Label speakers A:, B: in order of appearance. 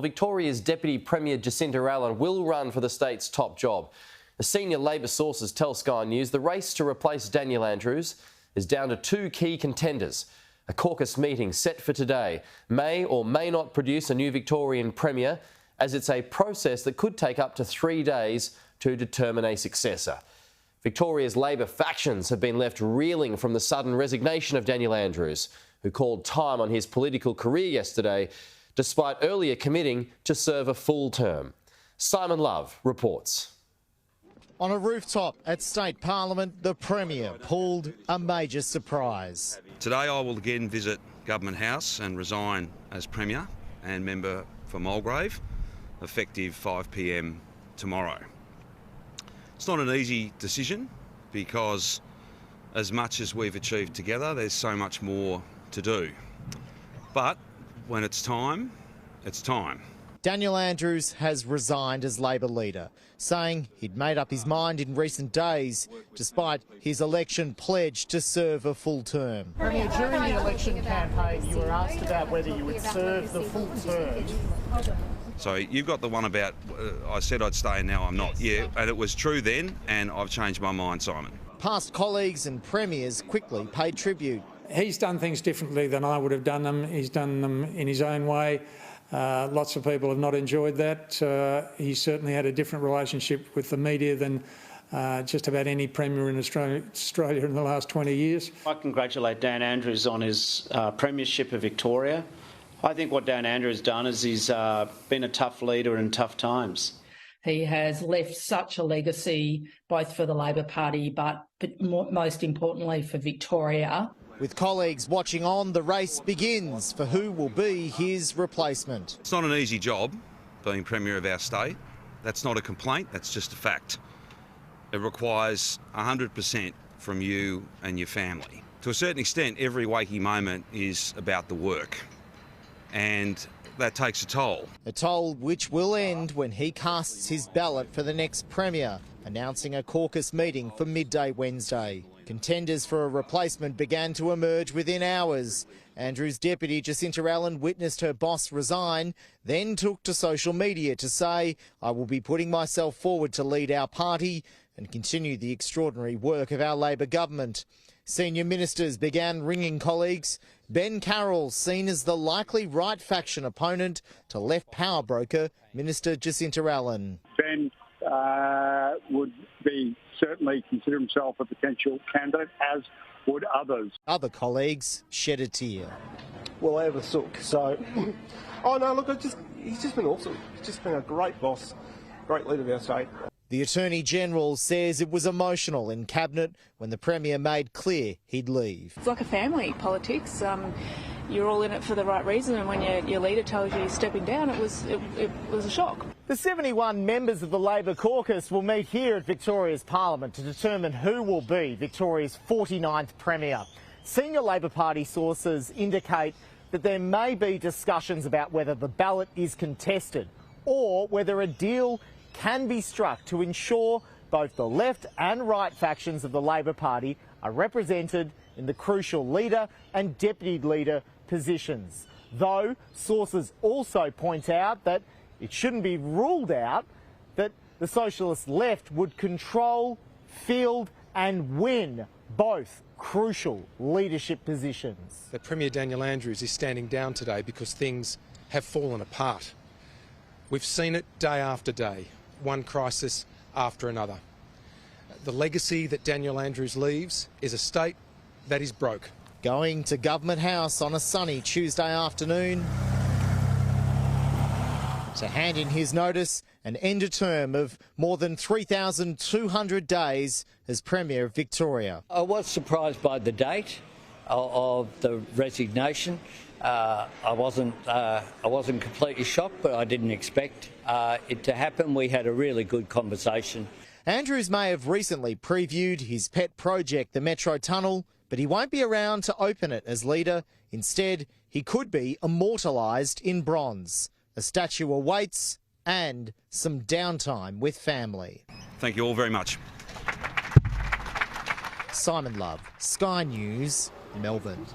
A: Victoria's Deputy Premier Jacinta Allan will run for the state's top job. The senior Labor sources tell Sky News the race to replace Daniel Andrews is down to two key contenders. A caucus meeting set for today may or may not produce a new Victorian Premier, as it's a process that could take up to 3 days to determine a successor. Victoria's Labor factions have been left reeling from the sudden resignation of Daniel Andrews, who called time on his political career yesterday, despite earlier committing to serve a full term. Simon Love reports.
B: On a rooftop at State Parliament, the Premier pulled a major surprise.
C: Today I will again visit Government House and resign as Premier and member for Mulgrave, effective 5 p.m. tomorrow. It's not an easy decision because as much as we've achieved together, there's so much more to do. But when it's time, it's time.
B: Daniel Andrews has resigned as Labor leader, saying he'd made up his mind in recent days, despite his election pledge to serve a full term.
D: Premier, during the election campaign, you were asked about whether you would serve the full term.
C: So you've got the one about, I said I'd stay and now I'm not. Yeah, and it was true then, and I've changed my mind, Simon.
B: Past colleagues and premiers quickly paid tribute.
E: He's done things differently than I would have done them. He's done them in his own way. Lots of people have not enjoyed that. He certainly had a different relationship with the media than just about any Premier in Australia in the last 20 years.
F: I congratulate Dan Andrews on his premiership of Victoria. I think what Dan Andrews has done is he's been a tough leader in tough times.
G: He has left such a legacy, both for the Labor Party but most importantly for Victoria.
B: With colleagues watching on, the race begins for who will be his replacement.
C: It's not an easy job, being Premier of our state. That's not a complaint, that's just a fact. It requires 100% from you and your family. To a certain extent, every waking moment is about the work, and that takes a toll.
B: A toll which will end when he casts his ballot for the next Premier, announcing a caucus meeting for midday Wednesday. Contenders for a replacement began to emerge within hours. Andrews' deputy Jacinta Allan witnessed her boss resign, then took to social media to say, "I will be putting myself forward to lead our party and continue the extraordinary work of our Labor government." Senior ministers began ringing colleagues. Ben Carroll, seen as the likely right faction opponent to left power broker Minister Jacinta Allan.
H: Ben would be certainly consider himself a potential candidate, as would others.
B: Other colleagues shed a tear.
I: Well, I have a sook, so... Oh, no, look, he's just been awesome. He's just been a great boss, great leader of our state.
B: The Attorney-General says it was emotional in Cabinet when the Premier made clear he'd leave.
J: It's like a family, politics. You're all in it for the right reason, and when your leader tells you you're stepping down, it was a shock.
B: The 71 members of the Labor caucus will meet here at Victoria's Parliament to determine who will be Victoria's 49th Premier. Senior Labor Party sources indicate that there may be discussions about whether the ballot is contested or whether a deal can be struck to ensure both the left and right factions of the Labor Party are represented in the crucial leader and deputy leader positions. Though sources also point out that it shouldn't be ruled out that the socialist left would control, field and win both crucial leadership positions.
K: That Premier Daniel Andrews is standing down today because things have fallen apart. We've seen it day after day, one crisis after another. The legacy that Daniel Andrews leaves is a state that is broke.
B: Going to Government House on a sunny Tuesday afternoon to hand in his notice and end a term of more than 3,200 days as Premier of Victoria.
L: I was surprised by the date of the resignation. I wasn't completely shocked, but I didn't expect it to happen. We had a really good conversation.
B: Andrews may have recently previewed his pet project, the Metro Tunnel, but he won't be around to open it as leader. Instead, he could be immortalised in bronze. A statue awaits and some downtime with family.
C: Thank you all very much.
B: Simon Love, Sky News, Melbourne.